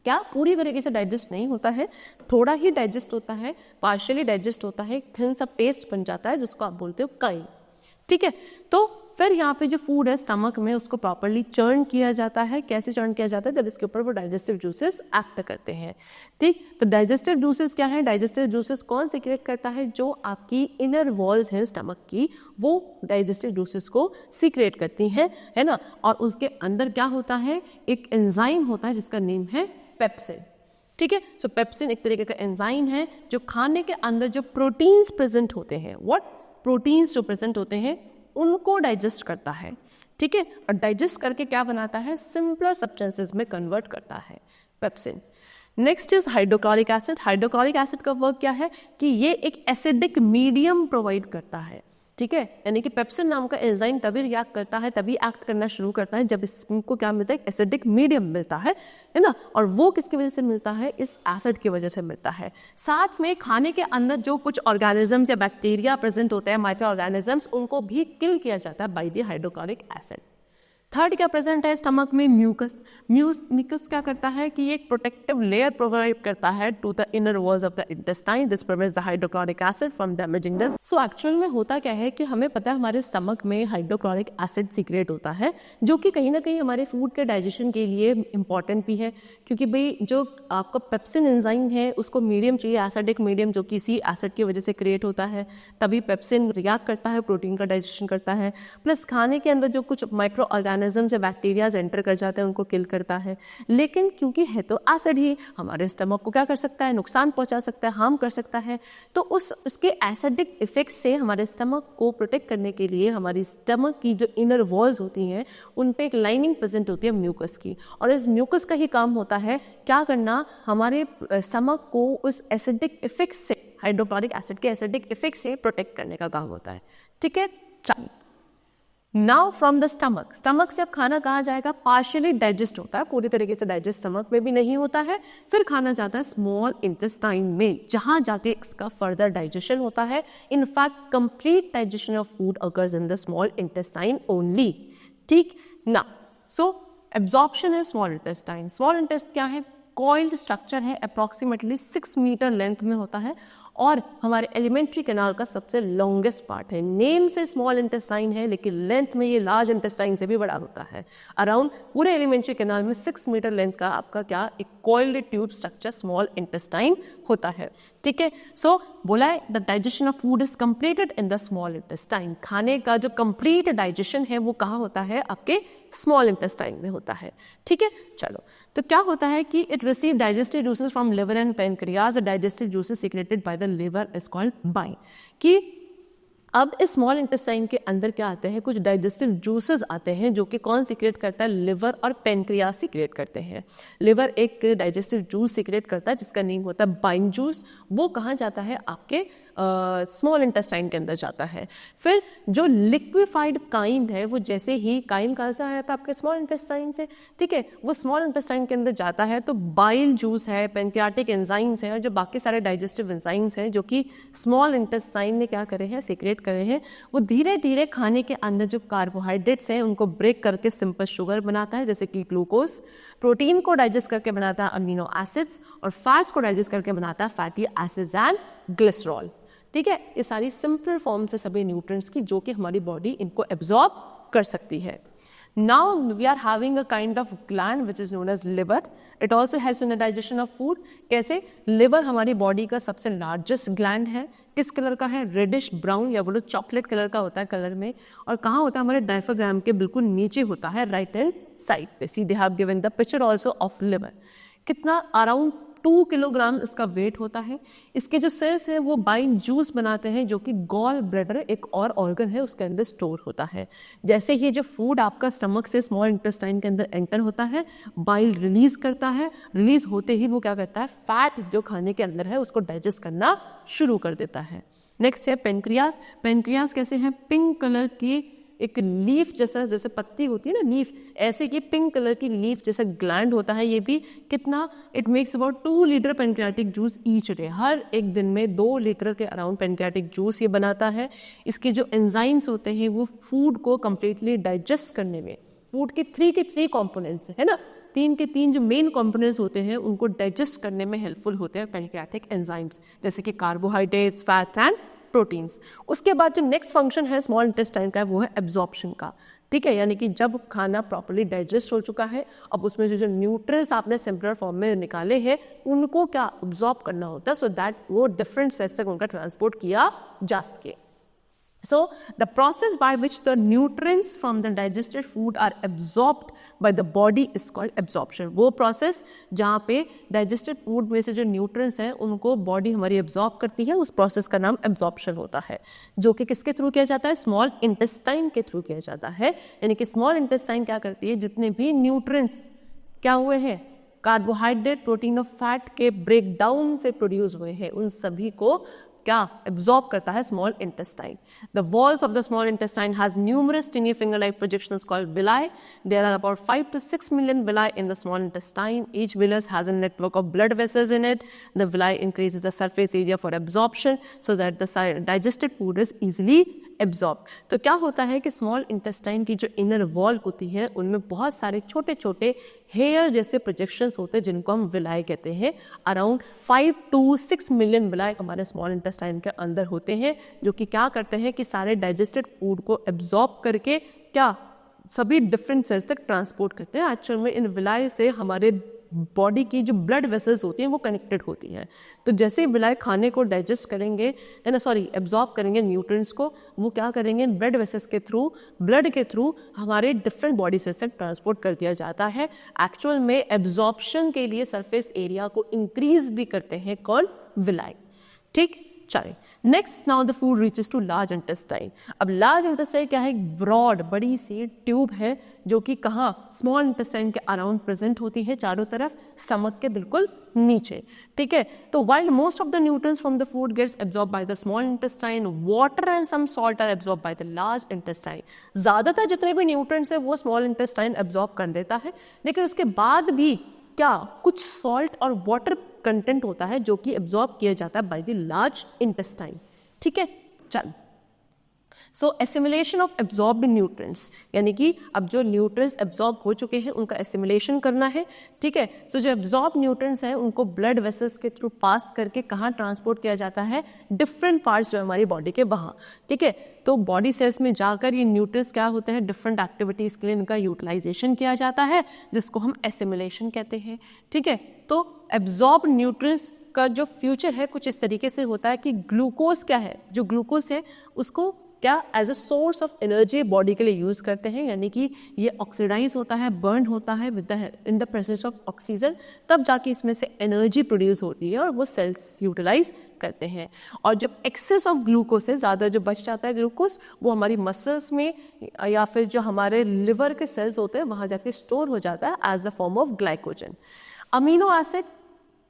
क्या पूरी तरीके से डाइजेस्ट नहीं होता है, थोड़ा ही डाइजेस्ट होता है, पार्शियली डाइजेस्ट होता है, थिन सा पेस्ट बन जाता है जिसको आप बोलते हो काइम, ठीक है। तो फिर यहाँ पे जो फूड है स्टमक में उसको प्रॉपरली चर्न किया जाता है। कैसे चर्न किया जाता है, जब इसके ऊपर वो डाइजेस्टिव जूसेस एक्ट करते हैं, ठीक। तो डाइजेस्टिव जूसेस क्या है, डाइजेस्टिव जूसेस कौन सीक्रेट करता है, जो आपकी इनर वॉल्स हैं स्टमक की, वो डाइजेस्टिव जूसेस को सीक्रेट करती हैं, है ना। और उसके अंदर क्या होता है, एक एंजाइम होता है जिसका नेम है पेप्सिन, ठीक है। सो पेप्सिन एक तरीके का एंजाइम है जो खाने के अंदर जो प्रोटीन्स प्रेजेंट होते हैं, व्हाट प्रोटीन्स जो प्रेजेंट होते हैं उनको डाइजेस्ट करता है, ठीक है। और डाइजेस्ट करके क्या बनाता है, सिंपलर सब्सटेंसेस में कन्वर्ट करता है pepsin. Next is hydrochloric acid. Hydrochloric acid का वर्क क्या है कि ये एक एसिडिक मीडियम प्रोवाइड करता है, ठीक है। यानी कि पेप्सिन नाम का एंजाइम तभी रिएक्ट करता है, तभी एक्ट करना शुरू करता है जब इसको क्या मिलता है, एसिडिक मीडियम मिलता है ना। और वो किसकी वजह से मिलता है, इस एसिड की वजह से मिलता है। साथ में खाने के अंदर जो कुछ ऑर्गेनिजम्स या बैक्टीरिया प्रेजेंट होते हैं, माइक्रो ऑर्गेनिजम्स, उनको भी किल किया जाता है by the hydrochloric acid. Third क्या प्रेजेंट है स्टमक में, म्यूकस। म्यूकस क्या करता है कि एक प्रोटेक्टिव लेयर प्रोवाइड करता है to the inner walls of the intestine, this prevents the hydrochloric acid from damaging this. So actual में होता क्या है कि हमें पता है हमारे स्टमक में हाइड्रोक्लोरिक एसिड सीक्रेट होता है, जो कि कहीं ना कहीं हमारे फूड के डाइजेशन के लिए इंपॉर्टेंट भी है, क्योंकि भाई जो आपका पेप्सिन एंजाइम है उसको मीडियम चाहिए, एसिडिक मीडियम, जो कि इसी एसिड की वजह से क्रिएट होता है, तभी पेप्सिन रिएक्ट करता है, प्रोटीन का डाइजेशन करता है। प्लस खाने के अंदर जो कुछ माइक्रो ऑर्गेनिजम्स या बैक्टीरियाज एंटर कर जाते हैं उनको किल करता है। लेकिन क्योंकि है तो एसिड ही, हमारे स्टमक को क्या कर सकता है, नुकसान पहुंचा सकता है, हार्म कर सकता है। तो उसके एसिडिक इफेक्ट से हमारे स्टमक को प्रोटेक्ट करने के लिए हमारी स्टमक की जो इनर वॉल्स होती हैं उन पे एक लाइनिंग प्रेजेंट होती है म्यूकस की, और इस म्यूकस का ही काम होता है क्या करना, हमारे स्टमक को उस एसिडिक इफेक्ट से, हाइड्रोक्लोरिक एसिड के एसिडिक इफेक्ट से प्रोटेक्ट करने का काम होता है, ठीक है। चलिए now from the stomach, stomach से अब खाना कहाँ जाएगा, पार्शियली डाइजेस्ट होता है, पूरी तरीके से डाइजेस्ट स्टमक में भी नहीं होता है, फिर खाना जाता है स्मॉल इंटेस्टाइन में, जहाँ जाके इसका फर्दर डाइजेशन होता है। In fact complete digestion of food occurs in the small intestine only, ठीक ना। सो एब्जॉर्प्शन है स्मॉल इंटेस्टाइन। स्मॉल इंटेस्ट क्या है, कॉइल्ड स्ट्रक्चर है, अप्रॉक्सीमेटली 6 मीटर लेंथ में होता है, और हमारे एलिमेंट्री कैनाल का सबसे लॉन्गेस्ट पार्ट है। नेम से स्मॉल इंटेस्टाइन है लेकिन लेंथ में ये लार्ज इंटेस्टाइन से भी बड़ा होता है। अराउंड पूरे एलिमेंट्री कैनाल में 6 मीटर लेंथ का आपका क्या, एक coiled tube structure small intestine होता है, ठीक है। सो बोला है the digestion of food is completed in the small intestine. खाने का जो कंप्लीट डाइजेशन है वो कहाँ होता है, आपके स्मॉल इंटेस्टाइन में होता है, ठीक है। चलो तो क्या होता है कि it receive digestive juices from liver and pancreas. Digestive juices secreted by the liver is called bile. कि अब इस स्मॉल इंटेस्टाइन के अंदर क्या आते हैं, कुछ डाइजेस्टिव जूसेस आते हैं जो कि कौन सीक्रेट करता है, लिवर और पेनक्रियाज सीक्रेट करते हैं। लिवर एक डाइजेस्टिव जूस सीक्रेट करता है जिसका नेम होता है बाइल जूस। वो कहाँ जाता है, आपके स्मॉल इंटेस्टाइन के अंदर जाता है। फिर जो लिक्विफाइड काइम है वो जैसे ही, काइम कहाँ से आया था, आपके स्मॉल इंटेस्टाइन से, ठीक है। वो स्मॉल इंटेस्टाइन के अंदर जाता है तो बाइल जूस है, पेनक्रियाटिक एंजाइम्स हैं और जो बाकी सारे डाइजेस्टिव एंजाइम्स हैं जो कि स्मॉल इंटेस्टाइन ने क्या करे हैं, सीक्रेट करे हैं, वो धीरे धीरे खाने के अंदर जो कार्बोहाइड्रेट्स हैं उनको ब्रेक करके सिंपल शुगर बनाता है, जैसे कि ग्लूकोज। प्रोटीन को डाइजेस्ट करके बनाता है अमीनो एसिड्स, और फैट्स को डाइजेस्ट करके बनाता है फैटी एसिड्स एंड ग्लिसरॉल, ठीक है। ये सारी सिंपल फॉर्म्स है सभी न्यूट्रिएंट्स की जो कि हमारी बॉडी इनको एब्जॉर्ब कर सकती है। Now we are having a kind of gland which is known as liver. It also has in the digestion of food. कैसे? लिवर हमारी बॉडी का सबसे लार्जेस्ट ग्लैंड है. किस कलर का है? रेडिश ब्राउन या बोलो चॉकलेट कलर का होता है कलर में. और कहाँ होता है? हमारे डायफ्राम के बिल्कुल नीचे होता है, राइट हैंड साइड पे. See they have given the picture also of liver. कितना? अराउंड 2 किलोग्राम इसका वेट होता है. इसके जो सेल्स हैं वो बाइल जूस बनाते हैं, जो कि गॉल ब्लैडर एक और ऑर्गन है उसके अंदर स्टोर होता है. जैसे ही जो फूड आपका स्टमक से स्मॉल इंटेस्टाइन के अंदर एंटर होता है, बाइल रिलीज करता है. रिलीज होते ही वो क्या करता है? फैट जो खाने के अंदर है उसको डाइजेस्ट करना शुरू कर देता है. नेक्स्ट है पेनक्रियास. पेनक्रियास कैसे है? पिंक कलर की एक लीफ जैसा, जैसे पत्ती होती है ना लीफ, ऐसे की पिंक कलर की लीफ जैसा ग्लैंड होता है. ये भी कितना? It makes about 2 litre pancreatic juice each day. हर एक दिन में 2 लीटर के अराउंड पेनक्रियाटिक जूस ये बनाता है. इसके जो एंजाइम्स होते हैं वो फूड को कम्प्लीटली डाइजेस्ट करने में, फूड के 3 कॉम्पोनेंट्स है ना, 3 के 3 जो मेन कॉम्पोनेंट्स होते हैं उनको डाइजेस्ट करने में हेल्पफुल होते हैं पेनक्रियाटिक एंजाइम्स, जैसे कि कार्बोहाइड्रेट्स, फैट्स एंड प्रोटीन्स. उसके बाद जो नेक्स्ट फंक्शन है स्मॉल इंटेस्टाइन का वो है एब्जॉर्प्शन का. ठीक है, यानी कि जब खाना प्रॉपर्ली डाइजेस्ट हो चुका है, अब उसमें जो न्यूट्रिएंट्स आपने सिंपलर फॉर्म में निकाले हैं उनको क्या एब्जॉर्ब करना होता है, सो दैट वो डिफरेंट सेल्स तक उनका ट्रांसपोर्ट किया जा सके. So the process by which the nutrients from the digested food are absorbed by the body is called absorption. वो process जहाँ पे digested food में से जो nutrients हैं उनको body हमारी absorb करती है, उस process का नाम absorption होता है, जो कि किसके थ्रू किया जाता है? small intestine के थ्रू किया जाता है. यानी कि small intestine क्या करती है? जितने भी nutrients क्या हुए हैं, कार्बोहाइड्रेट, प्रोटीन और फैट के ब्रेक डाउन से प्रोड्यूस हुए हैं, उन सभी को क्या एब्जॉर्ब करता है small intestine. The walls of the small intestine has numerous टिनी finger like projections called villi. There are about 5 to 6 million villi in the small intestine. Each villus has a network of blood vessels in it. The villi increases the surface area for absorption so that the digested food is easily absorbed. तो क्या होता है कि small intestine की जो inner wall होती है उनमें बहुत सारे छोटे छोटे हेयर जैसे प्रोजेक्शंस होते हैं जिनको हम विलाई कहते हैं. अराउंड 5 to 6 मिलियन विलाई हमारे स्मॉल इंटेस्टाइन के अंदर होते हैं, जो कि क्या करते हैं कि सारे डाइजेस्टेड फूड को एब्जॉर्ब करके क्या सभी डिफरेंट सेल्स तक ट्रांसपोर्ट करते हैं. एक्चुअल में इन विलाई से हमारे बॉडी की जो ब्लड वेसल्स होती हैं वो कनेक्टेड होती हैं. तो जैसे ही विलाई खाने को डाइजेस्ट करेंगे एब्जॉर्ब करेंगे न्यूट्रिएंट्स को, वो क्या करेंगे ब्लड वेसल्स के थ्रू, ब्लड के थ्रू हमारे डिफरेंट बॉडी सेल्स तक ट्रांसपोर्ट कर दिया जाता है. एक्चुअल में एब्जॉर्प्शन के लिए सरफेस एरिया को इंक्रीज भी करते हैं कौन? विलाई. ठीक, चलिए next. Now the food reaches to large intestine. अब लार्ज इंटेस्टाइन क्या है? एक ब्रॉड बड़ी सी ट्यूब है जो कि कहाँ? स्मॉल इंटेस्टाइन के अराउंड प्रेजेंट होती है, चारों तरफ, स्टमक के बिल्कुल नीचे. ठीक है, तो while most of the nutrients from the food gets absorbed by the small intestine, water and some salt are absorbed by the large intestine. ज़्यादातर जितने भी न्यूट्रिएंट्स है वो स्मॉल इंटेस्टाइन एब्जॉर्ब कर देता है, लेकिन उसके बाद भी क्या कुछ सॉल्ट और वाटर कंटेंट होता है जो कि एब्जॉर्ब किया जाता है बाय द लार्ज इंटेस्टाइन. ठीक है, चल. सो एसिमिलेशन ऑफ एब्जॉर्ब्ड न्यूट्रिएंट्स, यानी कि अब जो न्यूट्रिएंट्स एब्जॉर्ब हो चुके हैं उनका एसिमिलेशन करना है. ठीक है, सो जो एब्जॉर्ब न्यूट्रिएंट्स हैं उनको ब्लड वेसल्स के थ्रू पास करके कहाँ ट्रांसपोर्ट किया जाता है? डिफरेंट पार्ट्स जो हमारी बॉडी के वहाँ. ठीक है, तो बॉडी सेल्स में जाकर ये न्यूट्रिएंट्स क्या होते हैं? डिफरेंट एक्टिविटीज़ के लिए इनका यूटिलाइजेशन किया जाता है, जिसको हम एसिमिलेशन कहते हैं. ठीक है, तो एब्जॉर्ब न्यूट्रिएंट्स का जो फ्यूचर है कुछ इस तरीके से होता है कि ग्लूकोज क्या है? जो ग्लूकोज है उसको क्या as a source of energy body के लिए यूज़ करते हैं, यानी कि ये ऑक्सीडाइज होता है, बर्न होता है with the in the presence of oxygen, तब जाके इसमें से एनर्जी प्रोड्यूस होती है और वो सेल्स यूटिलाइज करते हैं. और जब एक्सेस ऑफ ग्लूकोज से ज़्यादा जो बच जाता है ग्लूकोज, वो हमारी मसल्स में या फिर जो हमारे लिवर के सेल्स होते हैं वहाँ जाके स्टोर हो जाता है as the form of glycogen. Amino acid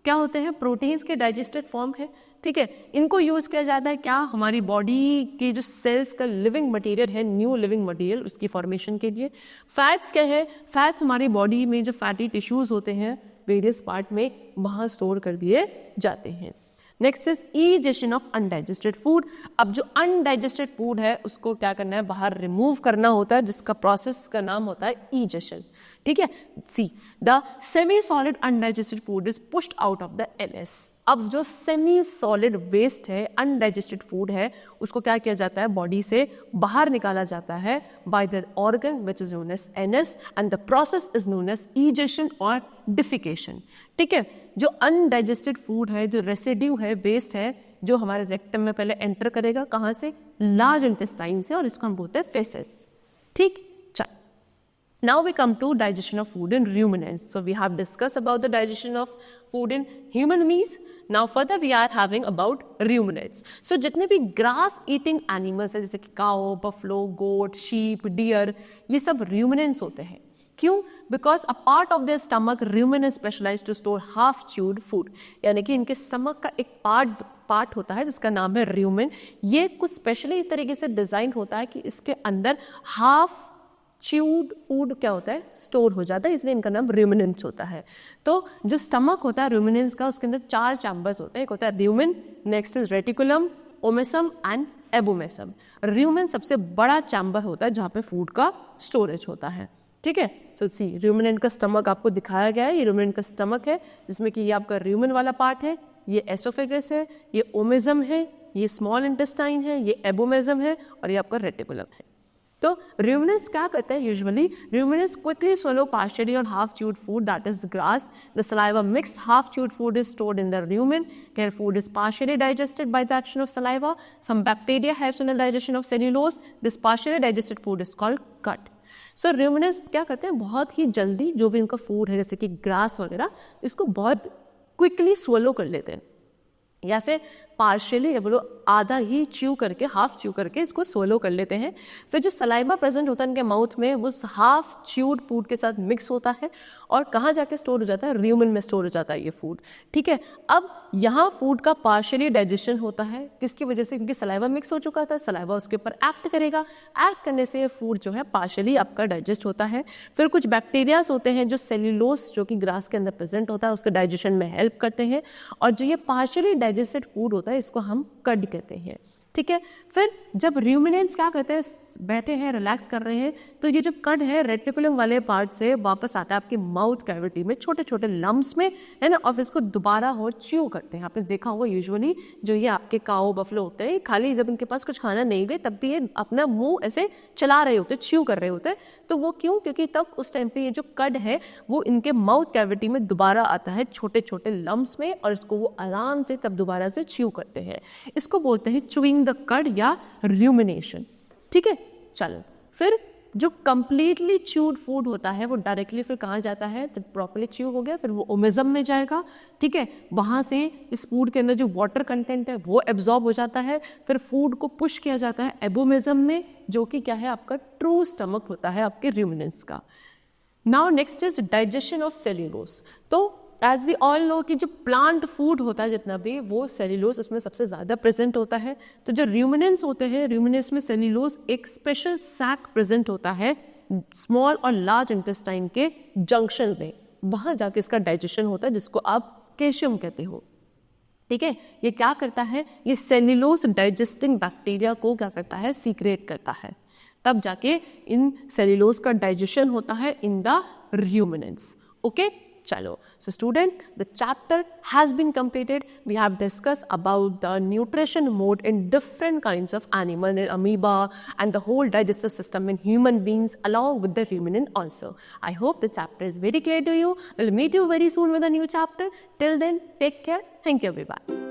क्या होते हैं? प्रोटीन्स के डाइजेस्टेड फॉर्म है. ठीक है, इनको यूज़ किया जाता है क्या? हमारी बॉडी के जो सेल्स का लिविंग मटेरियल है, न्यू लिविंग मटेरियल, उसकी फॉर्मेशन के लिए. फैट्स क्या है? फैट्स हमारी बॉडी में जो फैटी टिश्यूज़ होते हैं वेरियस पार्ट में वहाँ स्टोर कर दिए जाते हैं. Next is ईजेशन of undigested food. अब जो अनडाइजेस्टेड फूड है उसको क्या करना है? बाहर रिमूव करना होता है, जिसका प्रोसेस का नाम होता है ईजेशन. ठीक है, see the semi solid undigested food is pushed out of the LS. अब जो सेमी सॉलिड वेस्ट है, अनडाइजेस्टेड फूड है, उसको क्या किया जाता है, बॉडी से बाहर निकाला जाता है by the organ which is known as anus and the process is known as egestion और डिफिकेशन। ठीक है, जो अनडाइजेस्टेड फूड है, जो रेसिड्यू है, वेस्ट है, जो हमारे रेक्टम में पहले एंटर करेगा, कहाँ से, लार्ज इंटेस्टाइन से, और इसको हम बोलते हैं फेसेस। ठीक, now we come to digestion of food in ruminants. So we have discussed about the digestion of food in human beings. Now further we are having about ruminants. So जितने भी grass eating animals है, जैसे कि cow, buffalo, goat, sheep, deer, ये सब ruminants होते हैं। क्यों? Because a part of their stomach rumen is specialized to store half chewed food. यानी कि इनके stomach का एक पार्ट होता है जिसका नाम है rumen। ये कुछ स्पेशली इस तरीके से डिजाइन होता है कि इसके अंदर हाफ च्यूड फूड क्या होता है, स्टोर हो जाता है, इसलिए इनका नाम ruminants होता है। तो जो स्टमक होता है ruminants का, उसके अंदर 4 चैम्बर्स होते हैं। एक होता है rumen, next is reticulum, omasum and abomasum. rumen सबसे बड़ा चैम्बर होता है जहाँ पे फूड का स्टोरेज होता है। ठीक है, सो सी ruminant का स्टमक आपको दिखाया गया है। ये ruminant का स्टमक है जिसमें कि ये आपका rumen वाला पार्ट है, ये एसोफेगस है, ये ओमेसम है, ये स्मॉल इंटेस्टाइन है, ये एबोमेसम है, और ये आपका रेटिकुलम है। तो ruminants क्या करते हैं, usually ruminants quickly swallow partially or half chewed food, that is grass. The saliva mixed half chewed food is stored in the rumen where food is partially digested by the action of saliva. Some bacteria helps in the digestion of cellulose. This partially digested food is called gut. So ruminants क्या करते हैं, बहुत ही जल्दी जो भी उनका food है जैसे कि ग्रास वगैरह, इसको बहुत क्विकली swallow कर लेते हैं, या फिर पार्शियली या बोलो आधा ही च्यू करके, हाफ च्यू करके इसको सोलो कर लेते हैं। फिर जो सलाइवा प्रेजेंट होता है इनके माउथ में, वो हाफ च्यूड फूड के साथ मिक्स होता है और कहाँ जाके स्टोर हो जाता है, रूमेन में स्टोर हो जाता है ये फूड। ठीक है, अब यहाँ फूड का पार्शियली डाइजेशन होता है, किसकी वजह से, क्योंकि सलाइवा मिक्स हो चुका था, सलाइवा उसके ऊपर एक्ट करेगा, एक्ट करने से ये फूड जो है पार्शियली आपका डाइजेस्ट होता है। फिर कुछ बैक्टीरियाज होते हैं जो सेल्यूलोस जो कि ग्रास के अंदर प्रेजेंट होता है उसके डाइजेशन में हेल्प करते हैं, और जो ये पार्शियली डाइजेस्टेड फूड होता है इसको हम कड कहते हैं। ठीक है, फिर जब ruminants क्या करते हैं, बैठे हैं, रिलैक्स कर रहे हैं, तो ये जो कड है रेटिकुलम वाले पार्ट से वापस आता है आपके माउथ कैविटी में छोटे छोटे लम्स में, है ना, और इसको दोबारा हो च्यू करते हैं। आपने देखा होगा यूजुअली जो ये आपके काओ बफलो होते हैं, खाली जब इनके पास कुछ खाना नहीं गए तब भी ये अपना मुंह ऐसे चला रहे होते हैं, च्यू कर रहे होते हैं। तो वो क्यों, क्योंकि तब उस टाइम पे ये जो कड है वो इनके माउथ कैविटी में दोबारा आता है छोटे छोटे लम्स में, और इसको वो आराम से तब दोबारा से च्यू करते हैं। इसको बोलते हैं च्यूइंग द कड या rumination। ठीक है, चलो फिर जो कंप्लीटली च्यूड फूड होता है वो डायरेक्टली फिर कहाँ जाता है, जब प्रॉपर्ली च्यू हो गया फिर वो ओमेजम में जाएगा। ठीक है, वहाँ से इस फूड के अंदर जो वाटर कंटेंट है वो एब्जॉर्ब हो जाता है, फिर फूड को पुश किया जाता है एबोमेजम में, जो कि क्या है आपका ट्रू स्टमक होता है आपके ruminants का। Now next is digestion of cellulose. तो एज वी ऑल नो कि जो प्लांट फूड होता है जितना भी, वो सेल्यूलोज उसमें सबसे ज़्यादा प्रेजेंट होता है। तो जो ruminants होते हैं, ruminants में सेल्यूलोज एक स्पेशल सैक प्रेजेंट होता है स्मॉल और लार्ज इंटेस्टाइन के जंक्शन में, वहाँ जाके इसका डाइजेशन होता है जिसको आप कैल्शियम कहते हो। ठीक है, ये क्या करता है, ये सेल्यूलोज डाइजेस्टिंग बैक्टीरिया को क्या करता है, सीक्रेट करता है, तब जाके इन सेल्यूलोज का डाइजेशन होता है इन द ruminants। ओके, चलो, so student, the chapter has been completed. We have discussed about the nutrition mode in different kinds of animal, in amoeba, and the whole digestive system in human beings along with the ruminant also. I hope the chapter is very clear to you. We'll meet you very soon with a new chapter. Till then, take care. Thank you everybody.